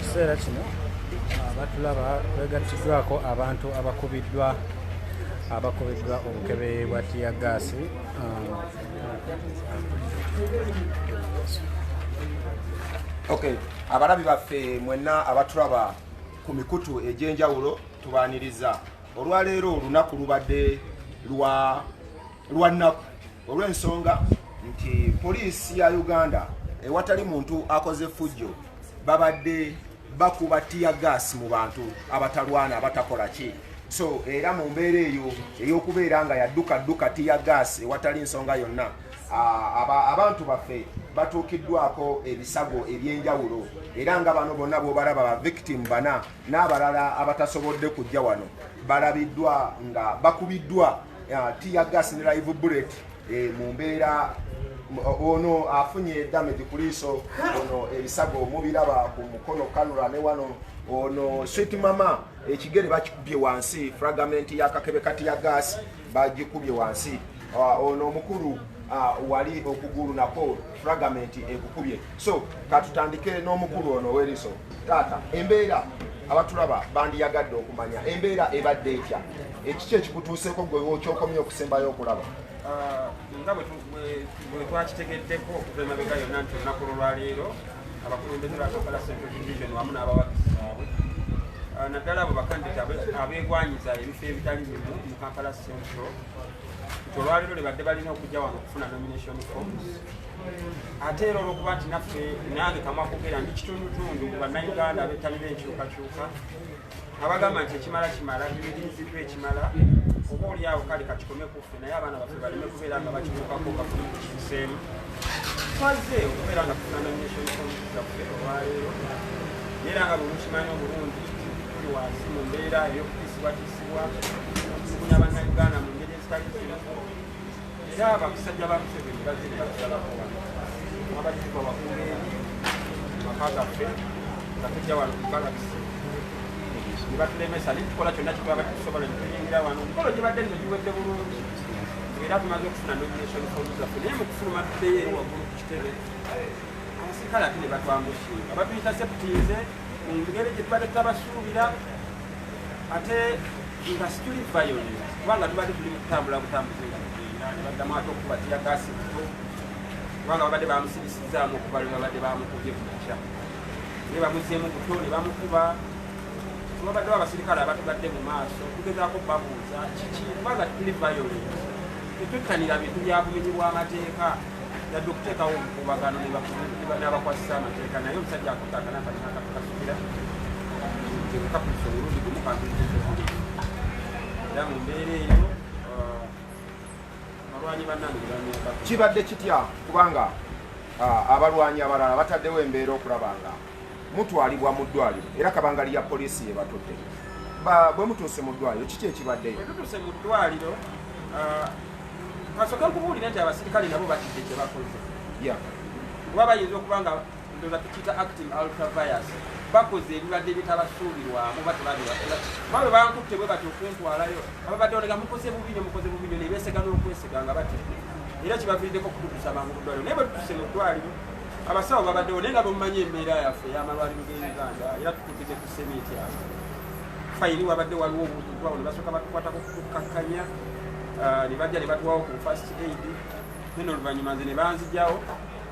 kiseera kino batulaba twegattiddwako abantu abakubiddwa obukebe bwa tiyagaasi. Okay, abalabi baffe mwenna abatulaba ku mikutu egy'enjawulo tubaaniriza. Olwaleero olunaku lubadde lwa nnaku olw'ensonga nti poliisi ya Uganda ewatali muntu akoze fujjo babadde bakuba tiyagaasi mu bantu abatalwana abatakola ki. So era mu mbeera eyo ey'okubeera nga yadduka tiyagaasi ewatali nsonga yonna, abantu baffe batuukiddwako ebisago eby'enjawulo era nga bano bonna bw'obalaba ba victim bana n'abalala abatasobodde kujja wano balabiddwa nga bakubiddwa tiyagaasi ne live bullet mu mbeera. Ono afunye damage ku liiso, ono ebisago mubiraba ku mukono kanula ne wano. Ono sweet mama ekigere bakikubye wansi, fragment y'akakebe ka tiyagaasi bagikubye wansi. Ono omukulu wali okugulu nako fragment ekukubye. So katutandike n'omukulu ono weriso. Taata, embeera abatulaba bandiyagadde okumanya embeera ebadde etya, ekiki ekikutuuseeko gwe wokyokomye okusembayo okulaba? Nga bwe twakitegeddeko okuva emabega yonna nti olunaku olwaleero abakulembeze ba Kampala Central Division wamu n'abawagizi baabwe naddala abo bakandida abeegwanyiza ebifo ebitali bimu mu Kampala Central nti olwaleero lebadde balina okujja wano okufuna nomination forms. Ate era olw'okuba nti naffe nange kamwa kugera ndi kitundutundu ku bannayuganda abettanira enkyukakyuka abagamba nti ekimala kimala bibiriziddwa ekimala oba oliawo kale kakikome kuffe naye abaana baffe baleme kubeera nga bakibuukako kafuna kikiseemu. Twaze okubeera nga tufuna nomination forms zaffe olwaleero era nga bwe mukimanyi obulungi tuli wansi mu mbeera ey'okutiisibwatiisibwa okubunya bannayuganda mu ngeri ezitali zimu. Era abasajja ba Museveni bazze ne batulabako wano abadituka wakungeeri maka gaffe nga tujja wano ku Galaxy ne batulemesa ne tukola kyonna kye twaba tusobola ne tuyingira wano. Omukolo gye badde nno giwedde bulungi era tumaze okufuna nomination forms zaffe naye mu kufuluma tuddeyo waggulu ku kitebe abasirikale ate ne batwambushinga batuyita seputiize mu ngeri gye tubadde tutabasuubira ate nga situli violence kubanga tubadde tuli mu kutambula butambuzi nga tugenda ne baddamu ate okuba tiyagaasi kuto kubanga babadde bamusirisizzaamu okuva lwe babadde bamukubye ku makya naye bamuzzeemu buto ne bamukuba. Babaddewo abasirikale abatugadde mu maaso tugezaako babuuza kiki kubanga tuli violence tetuttanira bintu bya bumenyi bw'amateeka yadde okuteekawo obukubagano n'abakwasisa amateeka naye omusajja akutaagana katinakasubira tekukapulisa obulungi gumukambirizebuli era mu mbeera eyo abalwanyi bannange kibadde kitya kubanga abalwanyi abalala bataddewo embeera okulaba nga mutwalibwa mu ddwaliro era kabanga lya poliisi ye batudde bwe mutuuse mu ddwaliro kiki ekibaddeyo? Tutuuse mu ddwaliro kasooka okubuulira nti abasirikale nabo batidde kye bakoze kuba bayinza okuba nga ndoza tukiyita acting ultravirus bakoze ebibadde bitabasuubirwamu babe bankutte bwe bati okuntwalayo ababadde olega mukoze bubi nnyo ne beesega n'okwesega nga batidde era kibaviiriddeko okututusa mangu mu ddwaliro naye bwe tutuuse mu ddwaliro abasawo babaddewo naye nga bamumanyi embeera yaffe ey'amalwaliro g'Uganda era tutuddide ku semiiti yaffe fayiri wabadde waliwo obutuddwawo ne basooka batukwatako kutukakkanya ne bajja ne batuwawo ku first aid neno oluvannyuma nze ne banzijjawo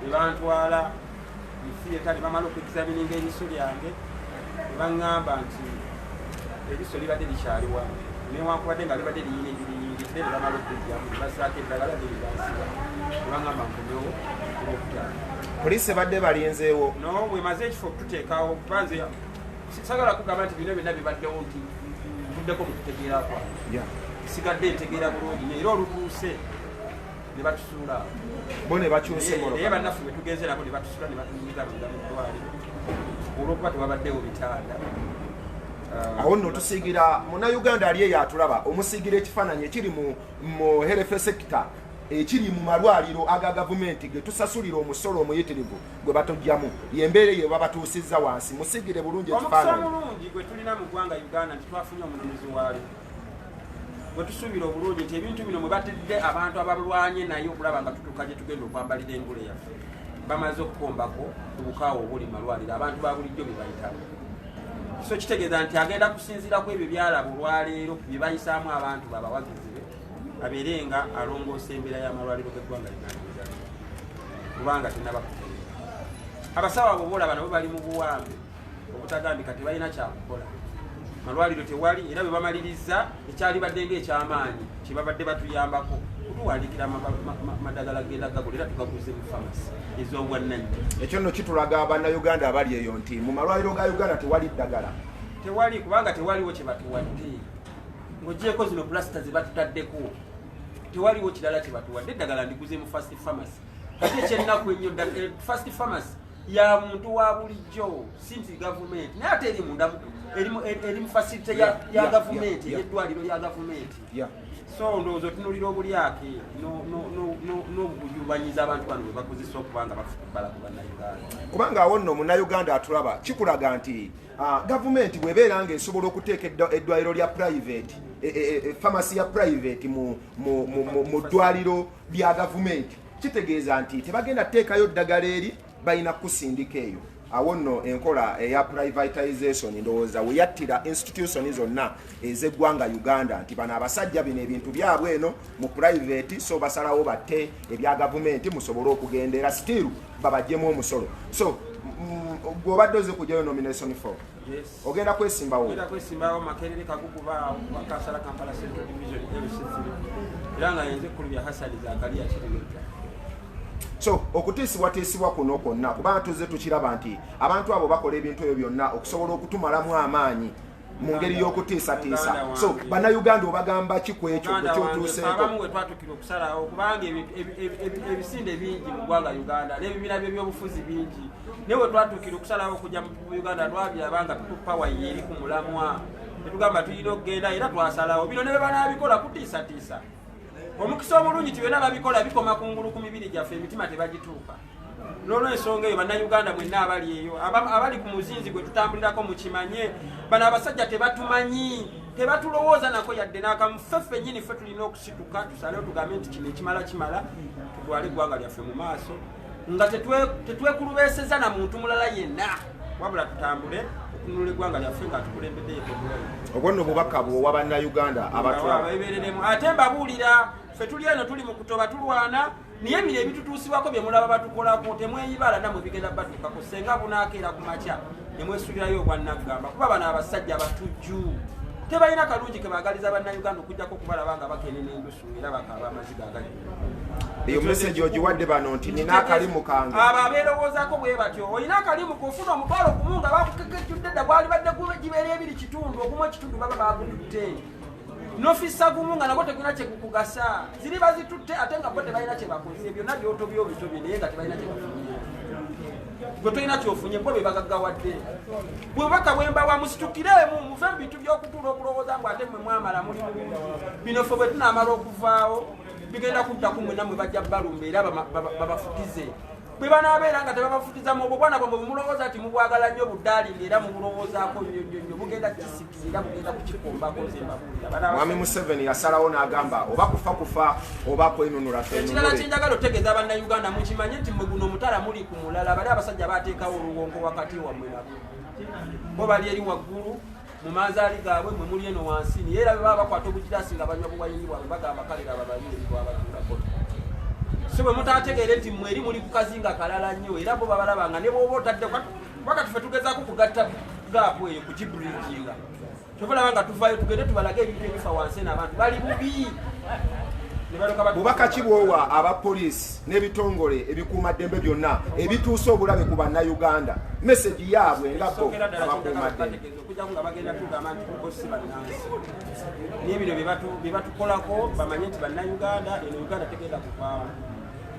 ne bantwala mu theatre ne bamala okuexamininga eriiso lyange ne baŋŋamba nti eriiso libadde likyali wano newankubadde nga libadde liyinirire ne bamala okulijjamu ne basaako eddagala ne libansiba ne baŋŋamba nkomewo olwokutaano. Poliisi badde balinzeewo no bwemaze ekifo okututeekawo banze sagala kugamba nti bino byonna bibaddewo nti tuddeko mu kutegeera kwange sigadde ntegeera bulungi era olutuuse ne batusuula bo ne bakyuse naye bannaffe bwe tugenze nabo ne batusuula ne batuyingiza munda mu ddwaliro olw'okuba tewabaddewo bitanda. Awo nno tusiigira munnayuganda ali eyo atulaba omusiigira ekifaananyi ekiri mu health sector ekiri mu malwaliro aga gavumenti ge tusasulira omusolo omuyitirivu gwe batojjamu yembeera eyo babatuusizza wansi musigire bulungi ekifaananyi. Omukisa mulungi gwe tulina mu ggwanga Uganda nti twafunye omuduumizi waali gwe tusuubira obulungi nti ebintu bino mwe batidde abantu abalwanye naye okulaba nga tutuuka gye tugenda okwambalira engule yaffe bamaze okukombako obukaawo obuli malwaliro abantu ba bulijjo bye bayitamu so kitegeeza nti agenda kusinziira ku ebyo byalaba olwaleero bye bayisaamu abantu babawagizi be abeere nga alongoosa embeera y'amalwaliro g'eggwanga linaaliza kubanga tennabakutegeera abasawo abo boolaba nabo bali mu buwambe obutagambika tebalina kyakukola malwaliro tewali era bwe bamaliriza ekyali badde ng'ekyamaanyi kyebabadde batuyambako kutuwandikira madagala genda gagola era tugaguze mu famasi ez'obwannannyini. Ekyo nno kitulaga bannayuganda abali eyo nti mu malwaliro ga Uganda tewali ddagala. Tewali kubanga tewaliwo kye batuwadde ng'oggyeko zino pulasita ze batutaddeko tewaliwo kirala kye batuwadde eddagala ndiguze mu first pharmacy kati ekyennaku ennyo first pharmacy ya muntu wa bulijjo sinti gavumenti naye ate eri munda eri mu facility ya gavumenti eddwaliro lya gavumenti so ndowooza otunuulira obulyake n'obujubanyiza abantu bano bwe bakozesa okuba nga bafukubala ku bannayuganda kubanga awo nno munnayuganda atulaba kikulaga nti gavumenti bw'ebeera ng'esobola okuteeka eddwaliro lya private famasi ya private mu ddwaliro lya gavumenti kitegeeza nti tebagenda kuteekayo ddagala eri balina kusindika eyo. Awo nno enkola eya privatization ndowooza we yattira institution zonna ez'eggwanga Uganda nti bano abasajja bino ebintu byabwe eno mu private so basalawo batte ebya gavumenti musobole okugendera still babajjemu omusolo. So gw'obadde oze kujjayo nomination form ogenda kwesimbawo Makerere Kakukuba Kasala Kampala Central Division era nga yenze ekkulu bya Hasadi Zakaria Kitegeka. So okutiisibwatiisibwa kuno kwonna kubanga tuzze tukiraba nti abantu abo bakola ebintu ebyo byonna okusobola okutumalamu amaanyi mu ngeri y'okutiisatiisa. So bannayuganda obagamba ki ku ekyo ekyotuuseeko? Abamu we twatukira okusalawo kubanga ebisinde bingi mu ggwanga Uganda n'ebibiina by'ebyobufuzi bingi naye we twatukira okusalawo okujja mu Uganda twabiraba nga people power eri ku mulamwa netugamba tulina okugenda era twasalawo bino ne be banaabikola kutiisatiisa. Omukisa omulungi tibyonna babikola bikoma kungulu ku mibiri gyaffe emitima tebagituuka. N'olw'ensonga eyo bannayuganda mwenna abali eyo abali ku muzinzi gwe tutambulirako mukimanye bano abasajja tebatumanyi tebatulowooza nako yadde n'akamufeffe nnyini ffe tulina okusituka tusalewo tugambe nti kino ekimala kimala tutwale eggwanga lyaffe mu maaso nga tetwekulubeeseza na muntu mulala yenna wabula tutambule okununula eggwanga lyaffe nga tukulembeddeyo ebulwaire. Obwo nno bubaka bw'owa bannayuganda abatwala bebereremu ate mbabuulira ffe tuli eno tuli mu kutoba tulwana niye ebiro ebitutuusibwako bye mulaba batukolako temweyibala namwe bigenda batuukako senga bunaakeera ku makya ne mwesuulirayo obwannaggamba kuba bano abasajja batujju tebalina kalungi ke baagaliza bannayuganda okujjako okubalaba nga bakenena endusu era bakaaba amaziga agali. Eyo message ogiwadde bano nti nina akalimu kange abo abeerowoozaako bwe batyo olina akalimu kofuna omutwalo gumu nga bakukekejjudde dda gwali badde gibeera ebiri kitundu ogumu ekitundu baba bagututte n'ofisa gumu nga nabwo tegulina kyekukugasa ziri bazitutte ate nga bo tebalina kye bakoze byonna byoto byobitobye naye nga tebalina kye bafunye gwe tolina kyofunye bo be bagaggawadde bwebaka bwembawa musitukiremu muve mu bintu by'okutuula okulowooza ngu ate mmwe mwamala muli bino ffe bwe tunaamala okuvaawo bigenda kudda ku mwenna mwe bajja balumba era babafutize bwe banaabeera nga tebabafutiza mu obwo bwana bwamwe bumulowooza nti mubwagala nnyo buddaalinde era mubulowoozaako nnyo bugenda kisikirira bugenda kukikombako nze mbabuulira. Mwami Museveni yasalawo n'agamba oba kufa oba kwenunula fenunule. Ekirala kyenjagala otegeeza bannayuganda mukimanye nti mwe guno omutala muli ku mulala bali abasajja baateekawo oluwonko wakati wammwe nabo bo bali eri waggulu mu maazaali gaabwe mwe muli eno wansi naye era bwe baba bakwata obugiraasi nga banywa bubwayingi bwabwe bagamba kalera babalire bwabatuulako. So bwe mutaategeere nti mweri muli ku kazinga kalala nnyo era bo babalabanga ne bw'oba otadde wakati ffe tugezaako kugatta gaapu eyo kugibridginga tobulaba nga tuvaayo tugende tubalage ebintu ebifa wansi n'abantu bali bubi. Bubaka ki bw'owa abapoliisi n'ebitongole ebikuumaddembe byonna ebituusa obulabe ku bannayuganda mesegi yaabwe nga bo abakuumaddembe okujjaku nga bagenda tugamba nti kukosi bannansi naye bino bye batukolako bamanye nti bannayuganda eno Uganda tegenda kuvaawo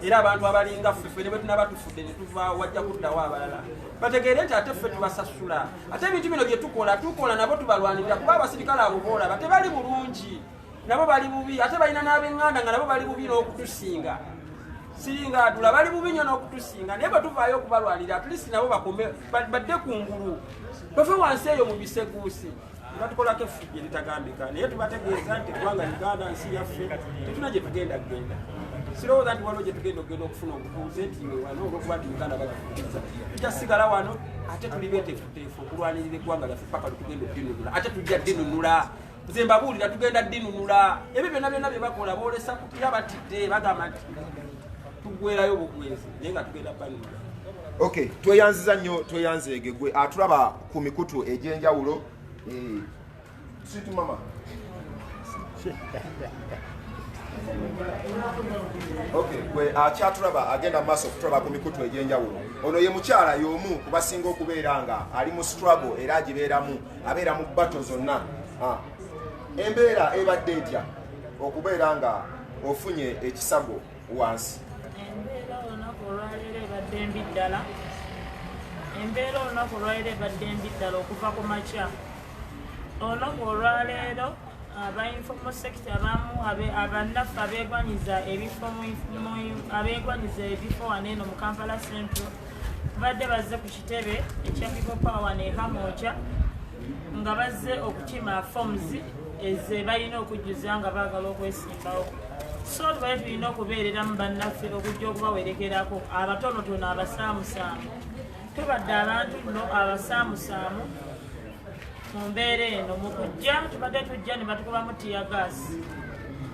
era abantu abalinga ffe ne bwe tunaba tufudde ne tuvaawo wajja kuddawo abalala bategeere nti ate ffe tubasasula ate ebintu bino bye tukola nabo tubalwanirira kuba abasirikale abo boolaba tebali bulungi nabo bali bubi ate balina n'ab'eŋŋanda nga nabo bali bubi n'okutusinga siringa adula bali bubi nnyo n'okutusinga naye bwe tuvaayo okubalwanira at least nabo bakombe badde ku ngulu bave wansi eyo mu biseguusi batukolako effujje litagambika naye tubategeeza nti eggwanga Uganda nsi yaffe tetuna gye tugenda kgenda sirowooza nti waliwo gye tugenda okugenda okufuna obutuuze nti wano olwokuba nti Uganda bagifukiriza tujja sigala wano ate tuli beteefuteefu okulwanirira eggwanga lyaffe paka tugenda oddinunula ate tujja ddinunula nze mbabuulira tugenda ddinunula ebyo byonna byonna bye bakola boolesa kutira batidde bagamba nti tuggwerayo bugwezi naye nga tugenda banunula. Okay, tweyanziza nnyo tweyanzeege gwe atulaba ku mikutu egy'enjawulo. Sweet mama. Okay, gwe akyatulaba agenda maaso okutulaba ku mikutu egy'enjawulo. Ono ye mukyala y'omu ku basinga okubeera nga ali mu struggle era agibeeramu abeera mu battle zonna. Embeera ebadde etya okubeera nga ofunye ekisago wansi? Embeera olunaku olwaleero ebadde mbi ddala. Embeera olunaku olwaleero ebadde mbi ddala okuva ku makya. Olunaku olwaleero aba-informal sector abamu abannaffe abeegwanyiza ebifo waneeno mu Kampala Central badde bazze ku kitebe ekya People Power ne Kamwokya nga bazze okukima forms eze balina okujjuza nga baagala okwesimbawo. So tubaye tulina okubeereramu bannaffe okujja okubawerekerako abatonotono abasaamusaamu. Tubadde abantu nno abasaamusaamu mu mbeera eno mu kujja tubadde tujja ne batukubamu tiyagaasi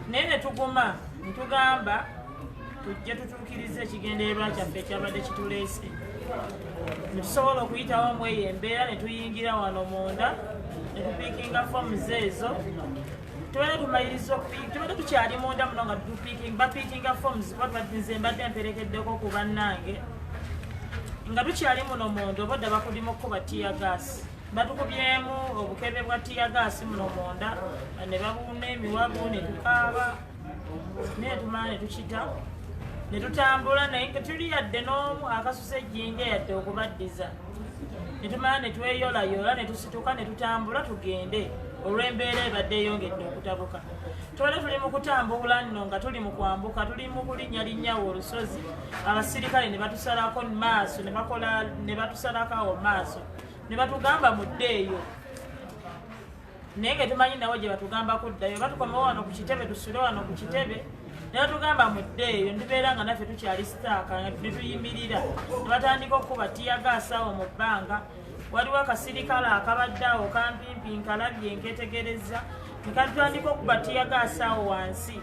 naye ne tuguma ne tugamba tujje tutuukirize ekigendererwa kyaffe ekyabadde kituleese ne tusobola okuyitawo mu eyo embeera ne tuyingira wano munda ne tupiikinga forms ezo tubadde tumaliriza tubadde tukyali munda muno nga bapiikinga forms kuba nze mbadde mperekeddeko ku bannange nga tukyali muno munda obadde bakudimu okukuba tiyagaasi batukubyemu obukebe bwa tiyagaasi muno munda ne babuuna emiwabu ne tukaaba naye tumala ne tukita ne tutambula naye nga tuli yadde n'omu akasusa ejjinja yadde okubaddiza ne tumala ne tweyolayola ne tusituka ne tutambula tugende olw'embeera ebadde eyongedde okutabuka. Tubadde tuli mu kutambula nno nga tuli mu kwambuka tuli mu kulinnyalinnya olusozi abasirikale ne batusalako maaso ne batusalako awo maaso ne batugamba muddeeyo naye nga tumanyi nawo gye batugamba kuddayo batukomawo wano ku kitebe tusule wano ku kitebe ne batugamba muddeeyo ndibeera nga naffe tukyali sitaaka ne tuyimirira ne batandika okukuba tiyagaasi awo mu bbanga. Waliwo akasirikale akabadde awo kampimpi nkalabye nketegereza ne katandika okuba tiyagaasi awo wansi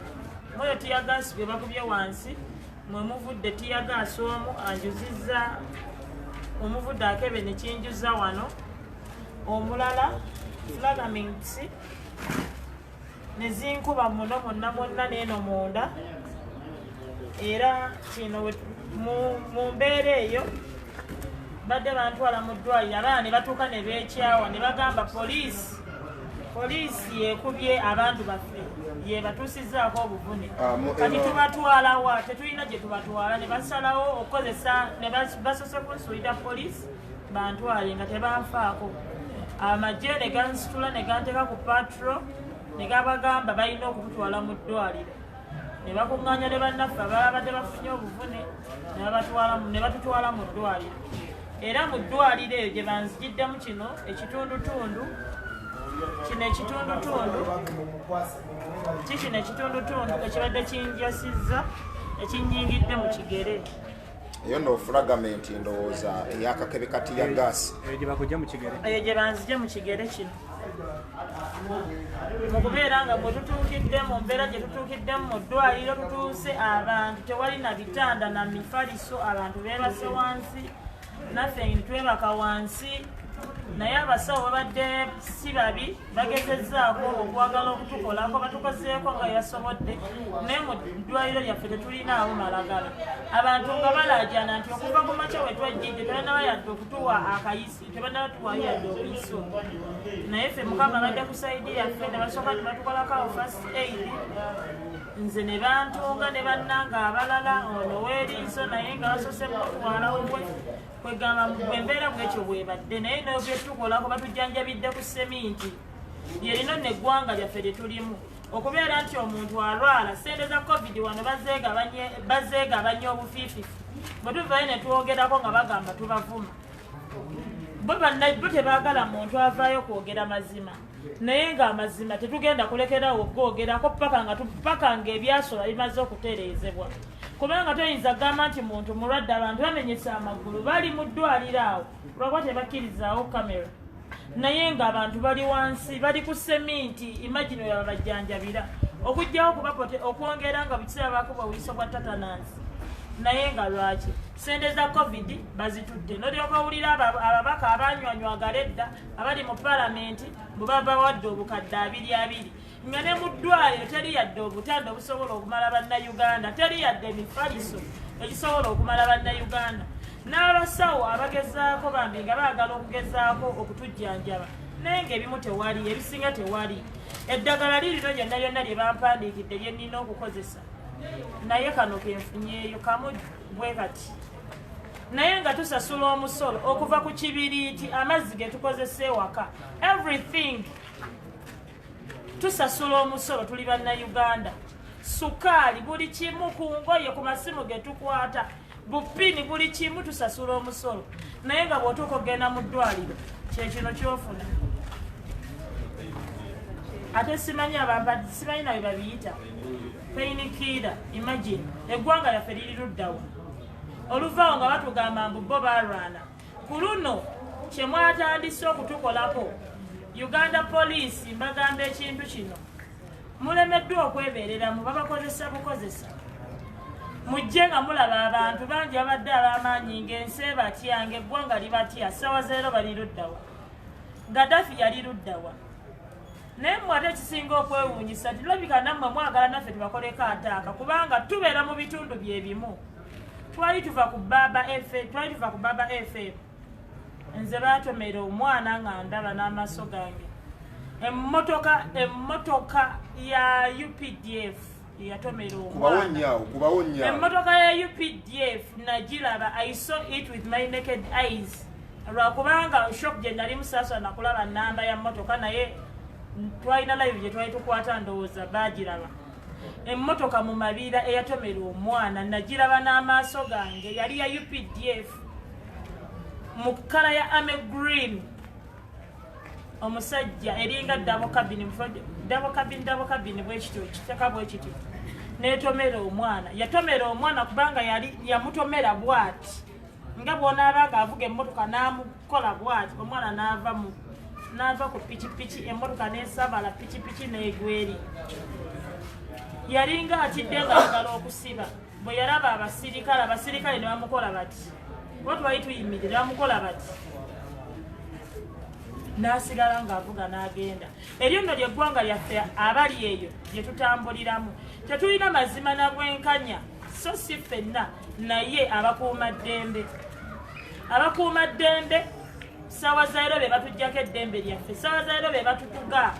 mweyo tiyagaasi gwe bakubye wansi mwe muvudde tiyagaasi omu anjuzizza omuvudde akebe ne kinjuza wano omulala flagamints ne zinkuba muno mwonna n'eno munda era kino mu mbeera eyo badde bantwala mu ddwaliro abaana ne batuuka ne beekyawa ne bagamba poliisi yekubye abantu baffe yebatuusizzaako obuvune kati tubatwala wa tetulina gye tubatwala ne basalawo okukozesa ne basose kunsuulira poliisi bantwale nga tebanfaako. Amagye ne gansitula ne ganteeka ku patro ne gabagamba balina okututwala mu ddwaliro ne bakuŋŋaanya ne bannaffe ababadde bafunye obuvune ne batutwala mu ddwaliro. Era mu ddwaliro eyo gye banzigiddemu kino ekitundutundu ekibadde kinjasizza ekinyingidde mu kigere. Eyo ndo fragment ndowooza ey'akakebe ka tiyagaasi eyo gye bakujja mu kigere eyo gye banzigye mu kigere kino mu kubeera nga bwe tutuukidde mu mbeera gye tutuukiddemu mu ddwaliro tutuuse abantu tewali na bitanda na mifaliso abantu beebase wansi naffe twebaka wansi naye abasawo babadde si babi bagezezzaako okwagala okutukolako batukozeeko nga yasobodde naye mu ddwaliro lyaffe tetulinaawo malagala abantu nga balaajana nti okuva ku makya we twajjidde tebanawa yadde okutuwa akayisi tebanatuwayo yadde okuyiso naye ffe mukama badde ku saidi yaffe ne basooka ne batukolako awo first aid nze ne bantunga ne bannanga abalala ono weeriiso naye nga basose mutwalawo kwegamba bwembeera bwekyo bwebadde naye nebyetukolako batujjanjabidde ku seminti yerino neggwanga lyaffe lyetulimu okubeera nti omuntu alwala sente za covid wano bazeegabanya obufiififi bwe tuvayo ne twogerako nga bagamba tubavuma bo tebaagala muntu avaayo kwogera mazima naye nga amazima tetugenda kulekerawo gwogerako paka nga ebyasola bimaze okutereezebwa kubanga toyinza gamba nti muntu mulwadde abantu bamenyesa amagulu bali mu ddwaliro awo lwakuba tebakkirizaawo kamera naye ng'abantu bali wansi bali ku seminti imagine oyo babajjanjabira okugjawo okwongera nga bukiseera bakuba obuliso bwa tatanansi naye nga lwaki sente za covid bazitudde nolyoka owulira ababaka abanywanywagala edda abali mu palamenti bwebabawadde obukadde 2 nga ne mu ddwaliro teri yadde obutanda obusobola okumala bannayuganda teri yadde emifaliso egisobola okumala bannayuganda n'abasawo abagezaako bambi nga baagala okugezaako okutujjanjaba naye ng'ebimu tewali ebisinga tewali eddagala lirino lyonna lyonna lye bampandiikidde lye nnina okukozesa naye kano kenfunyeeyo kamu bwe kati naye nga tusasula omusolo okuva ku kibiriiti amazzi ge tukozesa ewaka everything tusasula omusolo tuli bannayuganda sukaali buli kimu ku ngoye ku masimu ge tukwata bupini buli kimu tusasula omusolo naye nga bw'otuuka okgenda mu ddwaliro kyekino kyofuna ate simanyi nawe babiyita painkiller imagine eggwanga lyaffe liri luddawa oluvaawo nga batugamba mbu bo balwana ku luno kyemwatandise okutukolako Uganda police mbagamba ekintu kino mulemeddwa okwebeereramu babakozesa bukozesa mujje nga mulaba abantu bangi abadde ab'amaanyi ng'ensi ebatya ng'eggwanga libatya ssaawa zeero bali luddawa Gaddafi yali luddawa naye mmwe ate ekisinga okwewuunyisa tilabika nammwe mwagala naffe tubakoleko ataaka kubanga tubeera mu bitundu bye bimu twali tuva ku Baba FM nze baatomera omwana nga ndaba n'amaaso gange emmotoka ya UPDF yatomera omwana emmotoka ya UPDF nagiraba I saw it with my naked eyes lwakubanga shock gye nali musaasa nakulaba nnamba ya mmotoka naye twalina live gye twali tukwata ndowooza baagiraba emmotoka mu mabiira eyatomera omwana nagiraba n'amaaso gange yali ya UPDF mu kala ya ame green omusajja eringa double cabin bwekityo kitaka bwekityo netomera omwana yatomera omwana kubanga yamutomera bwati nga bw'onaabanga avuga emmotoka n'amukola bwati omwana n'ava ku pikipiki emmotoka n'esabala pikipiki n'egweri yalinga atidde ng'ayagala okusiba bwe yalaba abasirikale ne bamukola bati twali tuyimirira bamukola bati n'asigala ng'avuga n'agenda eryo nno ly'eggwanga lyaffe abali eyo gye tutambuliramu tetulina mazima na bwenkanya so si ffenna naye abakuumaddembe ssaawa zaero be batuggyako eddembe lyaffe ssaawa zaero be batutuga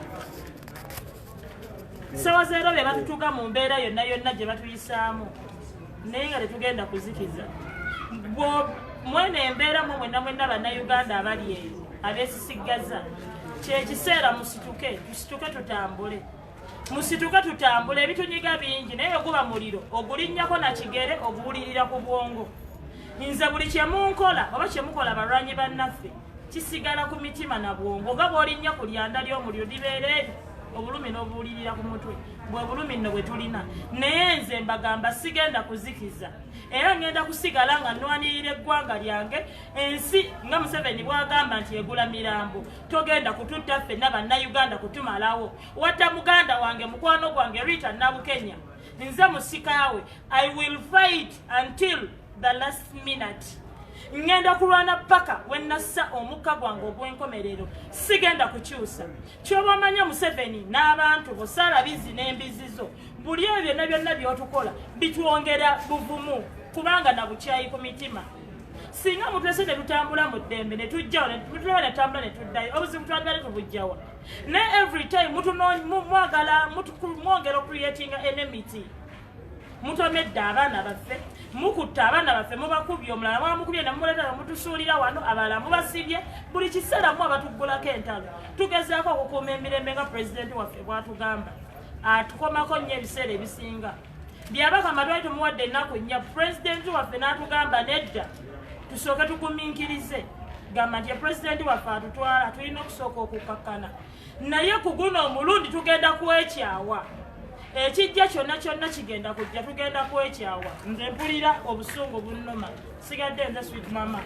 ssaawa zaero be batutuga mu mbeera yonna yonna gye batuyisaamu naye nga tetugenda kuzikiza mwene embeera mwe mwenna bannayuganda abali eyo abeesisiggaza kyekiseera tusituke tutambule ebitunyiga bingi naye guba muliro ogulinnyako na kigere oguwulirira ku bwongo nze buli kyemunkola oba kyemukola balwanyi bannaffe kisigala ku mitima na bwongo nga bw'olinnya ku lyanda ly'omuliro libeera eri obulumi n'obuwulirira ku mutwe bwe bulumi nno bwe tulina naye nze mbagamba sigenda kuzikiza era ngenda kusigala nga nnwanirira eggwanga lyange ensi nga Museveni bw'agamba nti egula mirambo togenda kututta ffenna bannayuganda kutumalawo watta muganda wange mukwano gwange Rita Nabukenya nze musikaawe I will fight until the last minute ngenda kulwana paka wennassa omukka gwange ogw'enkomerero sigenda kukyusa kyoba omanya Museveni n'abantu bosalabizi n'embizizo buli ebyo byonna by'otukola bitwongera buvumu kubanga na bukyayi ku mitima singa mutwese tetutambula mu ddembe ne tujjawo ne tutambula ne tuddayo obuzibu twagala tubujjawa ne every time mwongera ocreating enmity mutomedde abaana baffe mukutta abaana baffe mubakubye omulala mwamukubye ne mumuleetera mutusuulira wano abalala mubasibye buli kiseera mu abatuggulako entalo tugezaako okukuuma emirembe nga pulezidenti waffe bw'atugamba atukomako nnyo ebiseera ebisinga byabakama twali tumuwadde ennaku nnya pulezidenti waffe n'atugamba nedda tusooke tugumiikirize gamba nti pulezidenti waffe atutwala tulina okusooka okukakkana naye ku guno omulundi tugenda kwekyawa ekijja kyonna kigenda kujja tugenda kwekyawa nze mpulira obusungu bunnuma sigadde nze sweet mama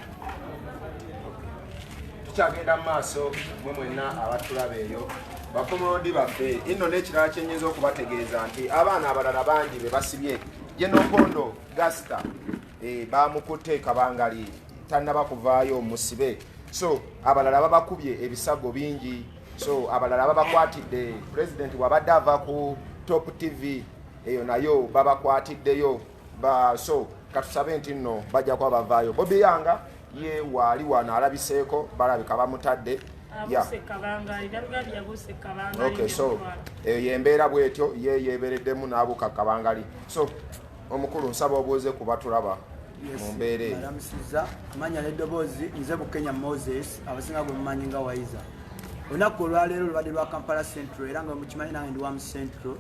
tukyagenda mu maaso mwe mwenna abatulaba eyo bakomolodi baffe inno n'ekirala kyenyiza okubategeeza nti abaana abalala bangi be basibye Genopondo Gasta bamukutte Kabangali tannaba kuvaayo musibe so abalala babakubye ebisago bingi so abalala babakwatidde president wabadde ava ku Top TV eyo nayo babakwatiddeyo so katusabe nti nno bajja kuba bavaayo Bobby Yanga ye wali wano alabiseeko balabika bamutadde okay so yembeera bwetyo ye yebereddemu n'abuka Kabangali so omukulu nsaba obuuze ku batulaba mu mbeera alamusiza manya n'eddoboozi nze Bukenya Moses abasinga gwe mumanyi nga Waiza olunaku olwaleero lubadde lwa Kampala Central era nga mukimanyi nange ndi wamu Central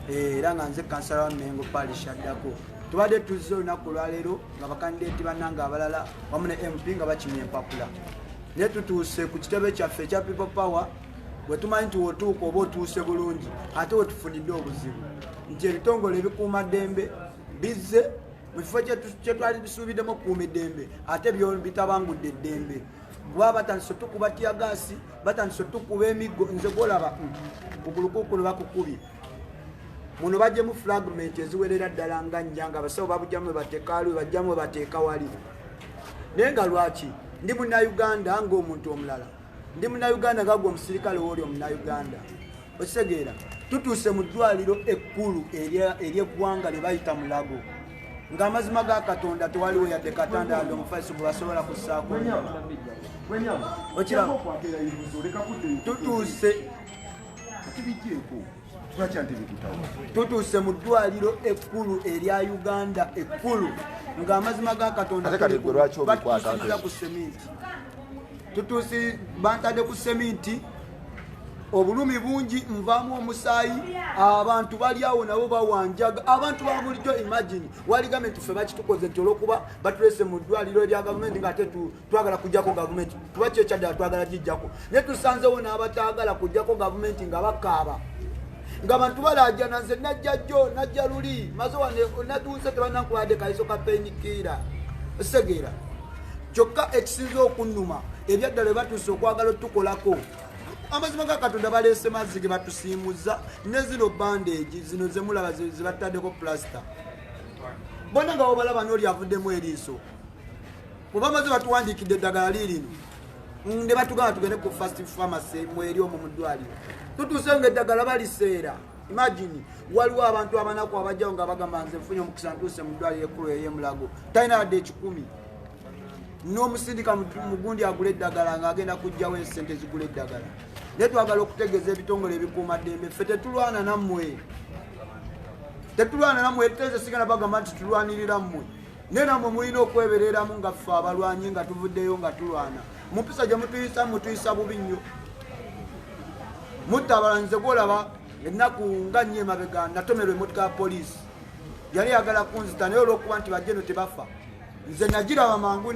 era nga nze kansala wa Mengo Parish addako tubadde tuzze olunaku olwaleero nga bakandideeti bannanga abalala wamu ne MP nga bakimya empapula naye tutuuse ku kitebe kyaffe ekya People Power bwe tumanyi nti wotuuka oba otuuse bulungi ate wetufunidde obuzibu nti ebitongole ebikuuma ddembe bizze mu kifo kye twali bisuubiddemu okukuuma eddembe ate byo bitabangudde eddembe bwa batandise tukuba tiyagaasi batandise tukuba emiggo nze gwolaba bugulukukulu bakukubye muno bajjemu fragment eziwerera ddala nga nnya nga abasawo babujjamu bateeka wali bajjamu bateeka wali naye nga lwaki ndi munnayuganda ng'omuntu omulala ndi munnayuganda nga gwe omusirikale wooli omunnayuganda okitegeera tutuuse mu ddwaliro ekkulu ery'eggwanga lye bayita Mulago ng'amazima ga Katonda tewaliwo yadde katanda yadde omufaliso gwe basobola kussaako okiraba tutuuse mu ddwaliro ekkulu erya Uganda ekkulu ng'amazima ga Katonda batutuusiza ku seminti bantadde ku seminti obulumi bungi nvaamu omusaayi abantu bali awo nabo bawanjaga abantu ba bulijjo imagine wali gavumenti ffe bakitukoze nti olwokuba batulese mu ddwaliro erya gavumenti ng'ate twagala kujjako gavumenti tuba kyo kyaddala twagala gijjako naye tusanzewo n'abataagala kujjako gavumenti nga bakaaba ng'abantu balajjana nze najja jjo najja luli maze wane natuuse tebanankuwadde kaiso ka penikiira segeera kyokka ekisinza okunnuma ebyaddala batuuse okwagala otukolako amazima ga Katonda baleese mazzi ge batusiimuza ne zino bandage zino zemulaba zibattaddeko plaster bonna nga bobalaba n'oli avuddemu eriiso kuba maze batuwandiikidde eddagala liirino ne batugamba tugende ku fast pharmacy mweri omwo mu ddwaliro tutuuse ng'eddagala baliseera imagine waliwo abantu abanaku abajjawo nga bagamba nze nfunye omukisa ntuuse mu ddwaliro ekkulu ey'emulago talina yadde ekikumi n'omusindika mugundi agula eddagala ng'agenda kujjawo ensente zigula eddagala naye twagala okutegeeza ebitongole ebikuuma ddembe ffe tetulwana nammwe tuteze sigala bagamba nti tulwanirira mmwe naye nammwe mulina okwebereramu nga ffe abalwanyi nga tuvuddeyo nga tulwana mu mpisa gye mutuyisa mutuyisa bubi nnyo mutta abalanyize gwolaba ennaku nga nnyo emabega natomerwa emmotoka ya poliisi yali yagala kunzita naye olw'okuba nti bajjeno tebafa nze nagiraba mangu